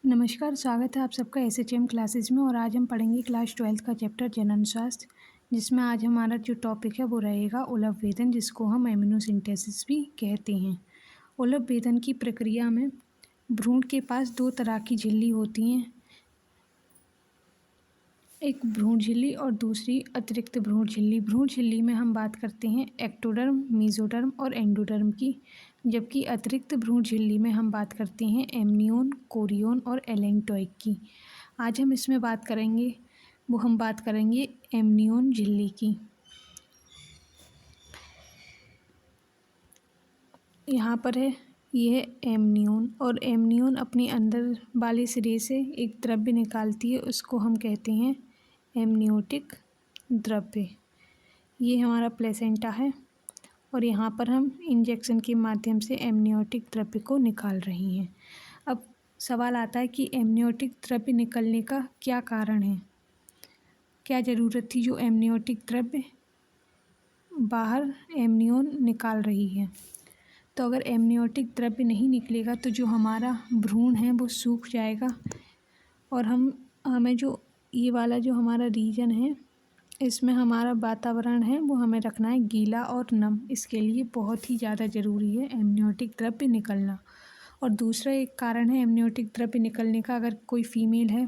नमस्कार, स्वागत है आप सबका एसएचएम क्लासेस में। और आज हम पढ़ेंगे क्लास 12th का चैप्टर जनन शास्त्र, जिसमें आज हमारा जो टॉपिक है वो रहेगा उलभवेदन, जिसको हम एमिनोसिंथेसिस भी कहते हैं। उलभवेदन की प्रक्रिया में भ्रूण के पास दो तरह की झिल्ली होती हैं, एक भ्रूण झिल्ली और दूसरी अतिरिक्त भ्रूण झिल्ली। भ्रूण झिल्ली में हम बात करते हैं एक्टोडर्म, मेसोडर्म और एंडोडर्म की, जबकि अतिरिक्त भ्रूण झिल्ली में हम बात करते हैं एमनियोन, कोरियोन और एलेंटोइक की। आज हम इसमें बात करेंगे एमनियोन झिल्ली की। यहाँ पर है यह एमनियोन, और एमनियोन अपने अंदर वाले सिरे से एक द्रव्य निकालती है, उसको हम कहते हैं एमनियोटिक द्रव्य। ये हमारा प्लेसेंटा है और यहाँ पर हम इंजेक्शन के माध्यम से एमनियोटिक द्रव्य को निकाल रही हैं। अब सवाल आता है कि एमनियोटिक द्रव्य निकलने का क्या कारण है, क्या ज़रूरत थी जो एमनियोटिक द्रव्य बाहर एमनियोन निकाल रही है। तो अगर एमनियोटिक द्रव्य नहीं निकलेगा तो जो हमारा भ्रूण है वो सूख जाएगा, और हमें जो ये वाला जो हमारा रीजन है, इसमें हमारा वातावरण है वो हमें रखना है गीला और नम। इसके लिए बहुत ही ज़्यादा ज़रूरी है एमनियोटिक द्रव्य निकलना। और दूसरा एक कारण है एमनियोटिक द्रव्य निकलने का, अगर कोई फीमेल है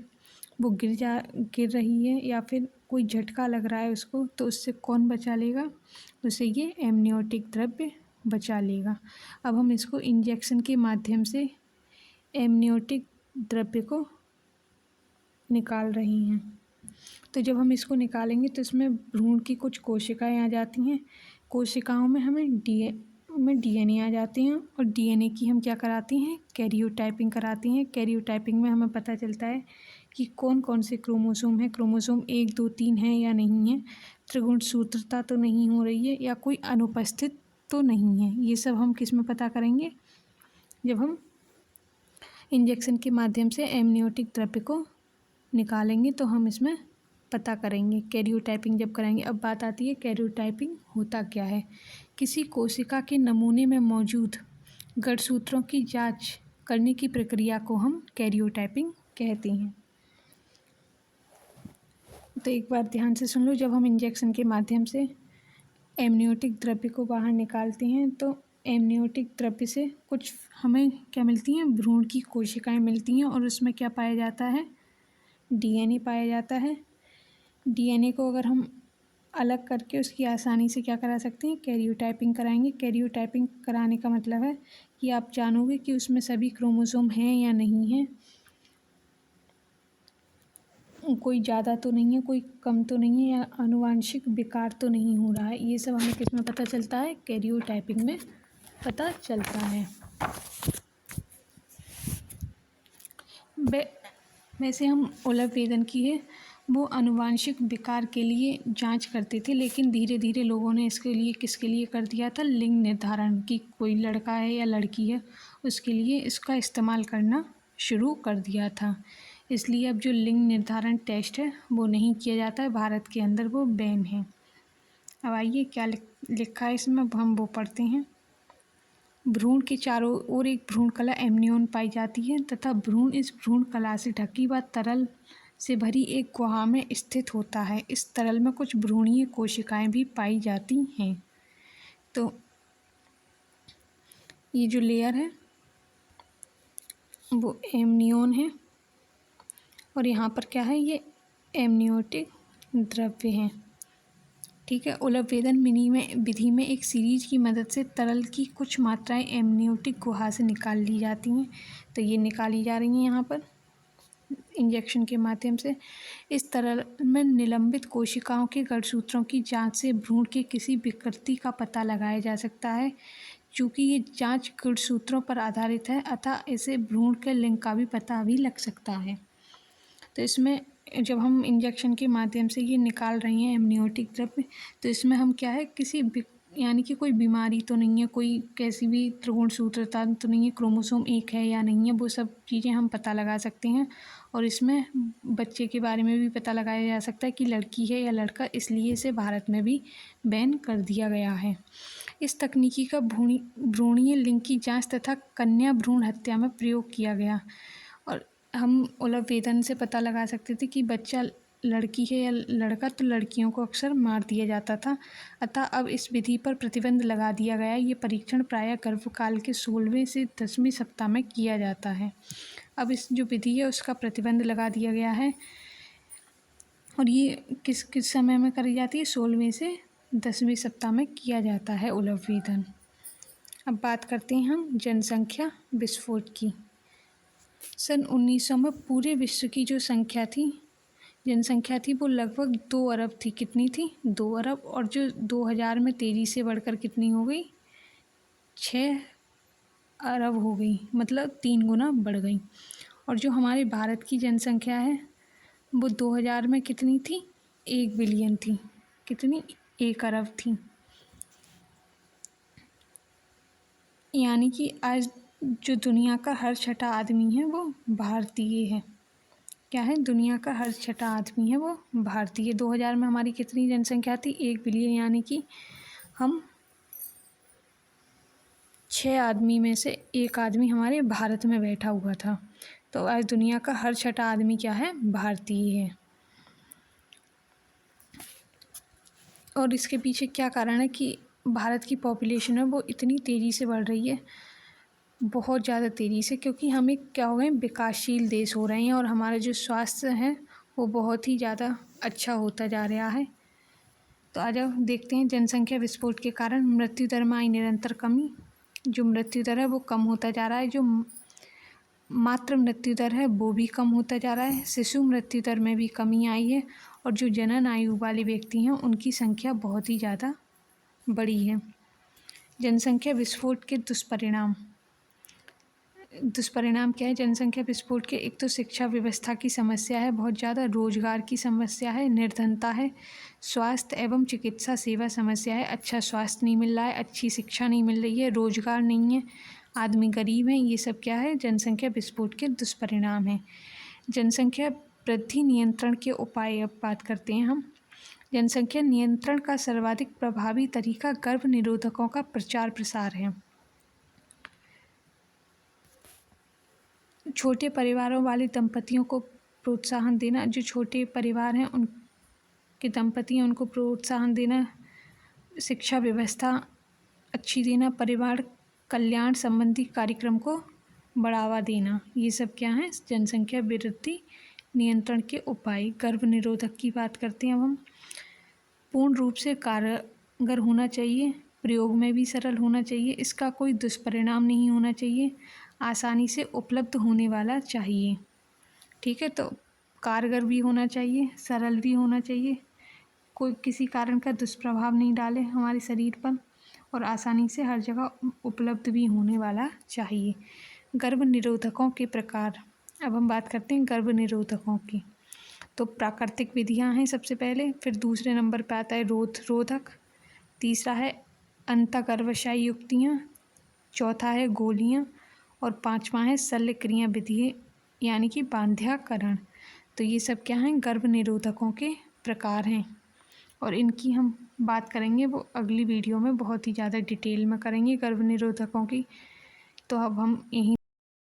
वो गिर रही है या फिर कोई झटका लग रहा है उसको, तो उससे कौन बचा लेगा, उससे ये एमनियोटिक द्रव्य बचा लेगा। अब हम इसको इंजेक्शन के माध्यम से एमनियोटिक द्रव्य को निकाल रही हैं। तो जब हम इसको निकालेंगे तो इसमें भ्रूण की कुछ कोशिकाएं आ जाती हैं। कोशिकाओं में हमें डीएनए आ जाते हैं, और डीएनए की हम क्या कराते हैं, कैरियोटाइपिंग कराते हैं। कैरियोटाइपिंग में हमें पता चलता है कि कौन कौन से क्रोमोसोम है, क्रोमोसोम 1, 2, 3 है या नहीं है, त्रिगुणसूत्रता तो नहीं हो रही है, या कोई अनुपस्थित तो नहीं है। ये सब हम किस में पता करेंगे, जब हम इंजेक्शन के माध्यम से एमनियोटिक द्रव्य को निकालेंगे तो हम इसमें पता करेंगे, कैरियोटाइपिंग जब करेंगे। अब बात आती है कैरियोटाइपिंग होता क्या है। किसी कोशिका के नमूने में मौजूद गुणसूत्रों की जांच करने की प्रक्रिया को हम कैरियोटाइपिंग कहते हैं। तो एक बार ध्यान से सुन लो, जब हम इंजेक्शन के माध्यम से एमनियोटिक द्रव्य को बाहर निकालते हैं तो एमनियोटिक द्रव्य से कुछ हमें क्या मिलती हैं, भ्रूण की कोशिकाएं मिलती हैं, और उसमें क्या पाया जाता है, डीएनए पाया जाता है। डीएनए को अगर हम अलग करके उसकी आसानी से क्या करा सकते हैं, कैरियोटाइपिंग कराएंगे। कैरियोटाइपिंग कराने का मतलब है कि आप जानोगे कि उसमें सभी क्रोमोसोम हैं या नहीं हैं, कोई ज़्यादा तो नहीं है, कोई कम तो नहीं है, या आनुवांशिक विकार तो नहीं हो रहा है। ये सब हमें किस में पता चलता है, कैरियोटाइपिंग में पता चलता है। वैसे हम उलभवेदन की है वो आनुवांशिक विकार के लिए जांच करते थे, लेकिन धीरे धीरे लोगों ने इसके लिए किसके लिए कर दिया था, लिंग निर्धारण की, कोई लड़का है या लड़की है उसके लिए इसका इस्तेमाल करना शुरू कर दिया था। इसलिए अब जो लिंग निर्धारण टेस्ट है वो नहीं किया जाता है, भारत के अंदर वो बैन है। अब आइए क्या लिखा है इसमें, हम वो पढ़ते हैं। भ्रूण के चारों ओर एक भ्रूण कला एमनियोन पाई जाती है, तथा भ्रूण इस भ्रूण कला से ढकी व तरल से भरी एक गुहा में स्थित होता है। इस तरल में कुछ भ्रूणीय कोशिकाएं भी पाई जाती हैं। तो ये जो लेयर है वो एमनियोन है, और यहाँ पर क्या है, ये एमनियोटिक द्रव्य है। ठीक है। उलभवेदन विधि में एक सीरीज की मदद से तरल की कुछ मात्राएं एमनियोटिक गुहा से निकाल ली जाती हैं। तो ये निकाली जा रही हैं यहाँ पर इंजेक्शन के माध्यम से। इस तरल में निलंबित कोशिकाओं के गुणसूत्रों की जांच से भ्रूण के किसी विकृति का पता लगाया जा सकता है। चूँकि ये जांच गुणसूत्रों पर आधारित है, अतः इसे भ्रूण के लिंग का भी पता भी लग सकता है। तो इसमें जब हम इंजेक्शन के माध्यम से ये निकाल रही हैं एमनियोटिक द्रव्य, तो इसमें हम क्या है, किसी यानी कि कोई बीमारी तो नहीं है, कोई कैसी भी त्रिगुणसूत्रता तो नहीं है, क्रोमोसोम 1 है या नहीं है, वो सब चीज़ें हम पता लगा सकते हैं। और इसमें बच्चे के बारे में भी पता लगाया जा सकता है कि लड़की है या लड़का, इसलिए इसे भारत में भी बैन कर दिया गया है। इस तकनीकी का भ्रूणीय लिंग की जांच तथा कन्या भ्रूण हत्या में प्रयोग किया गया। और हम उलभवेदन से पता लगा सकते थे कि बच्चा लड़की है या लड़का, तो लड़कियों को अक्सर मार दिया जाता था। अतः अब इस विधि पर प्रतिबंध लगा दिया गया है। ये परीक्षण प्रायः गर्भकाल के 16वें से 10वें सप्ताह में किया जाता है। अब इस जो विधि है उसका प्रतिबंध लगा दिया गया है और ये किस किस समय में करी जाती है? 16वें से 10वें सप्ताह में किया जाता है उलभवेदन। अब बात करते हैं हम जनसंख्या विस्फोट की। सन 1900 में पूरे विश्व की जो जनसंख्या थी वो लगभग 2 अरब थी। कितनी थी? 2 अरब। और जो 2000 में तेज़ी से बढ़कर कितनी हो गई? 6 अरब हो गई, मतलब 3 गुना बढ़ गई। और जो हमारे भारत की जनसंख्या है वो 2000 में कितनी थी? 1 बिलियन थी। कितनी? 1 अरब थी। यानी कि आज जो दुनिया का हर छठा आदमी है वो भारतीय है। क्या है? दुनिया का हर छठा आदमी है वो भारतीय। 2000 में हमारी कितनी जनसंख्या थी? 1 बिलियन। यानी कि हम 6 आदमी में से 1 आदमी हमारे भारत में बैठा हुआ था। तो आज दुनिया का हर छठा आदमी क्या है? भारतीय है। और इसके पीछे क्या कारण है कि भारत की पॉपुलेशन है वो इतनी तेज़ी से बढ़ रही है, बहुत ज़्यादा तेज़ी से, क्योंकि हम एक क्या हो गए? विकासशील देश हो रहे हैं और हमारा जो स्वास्थ्य है वो बहुत ही ज़्यादा अच्छा होता जा रहा है। तो आज अब देखते हैं जनसंख्या विस्फोट के कारण मृत्यु दर में आई निरंतर कमी। जो मृत्यु दर है वो कम होता जा रहा है। जो मातृ मृत्यु दर है वो भी कम होता जा रहा है। शिशु मृत्यु दर में भी कमी आई है और जो जनन आयु वाले व्यक्ति हैं उनकी संख्या बहुत ही ज़्यादा बढ़ी है। जनसंख्या विस्फोट के दुष्परिणाम क्या है? जनसंख्या विस्फोट के एक तो शिक्षा व्यवस्था की समस्या है, बहुत ज़्यादा रोजगार की समस्या है, निर्धनता है, स्वास्थ्य एवं चिकित्सा सेवा समस्या है, अच्छा स्वास्थ्य नहीं मिल रहा है, अच्छी शिक्षा नहीं मिल रही है, रोजगार नहीं है, आदमी गरीब हैं। ये सब क्या है? जनसंख्या विस्फोट के दुष्परिणाम हैं। जनसंख्या वृद्धि नियंत्रण के उपाय अब बात करते हैं हम। जनसंख्या नियंत्रण का सर्वाधिक प्रभावी तरीका गर्भ निरोधकों का प्रचार प्रसार है। छोटे परिवारों वाले दंपतियों को प्रोत्साहन देना। जो छोटे परिवार हैं उनके दंपति हैं उनको प्रोत्साहन देना, शिक्षा व्यवस्था अच्छी देना, परिवार कल्याण संबंधी कार्यक्रम को बढ़ावा देना, ये सब क्या है? जनसंख्या वृद्धि नियंत्रण के उपाय। गर्भ निरोधक की बात करते हैं अब हम। पूर्ण रूप से कारगर होना चाहिए, प्रयोग में भी सरल होना चाहिए, इसका कोई दुष्परिणाम नहीं होना चाहिए, आसानी से उपलब्ध होने वाला चाहिए। ठीक है, तो कारगर भी होना चाहिए, सरल भी होना चाहिए, कोई किसी कारण का दुष्प्रभाव नहीं डाले हमारे शरीर पर, और आसानी से हर जगह उपलब्ध भी होने वाला चाहिए। गर्भ निरोधकों के प्रकार। अब हम बात करते हैं गर्भ निरोधकों की। तो प्राकृतिक विधियां हैं सबसे पहले, फिर दूसरे नंबर पर आता है रोधक, तीसरा है अंतःगर्भाशय युक्तियाँ, चौथा है गोलियाँ, और पांचवा है शल्य क्रिया विधि यानी कि बांध्याकरण। तो ये सब क्या हैं? गर्भ निरोधकों के प्रकार हैं और इनकी हम बात करेंगे वो अगली वीडियो में बहुत ही ज़्यादा डिटेल में करेंगे गर्भ निरोधकों की। तो अब हम यहीं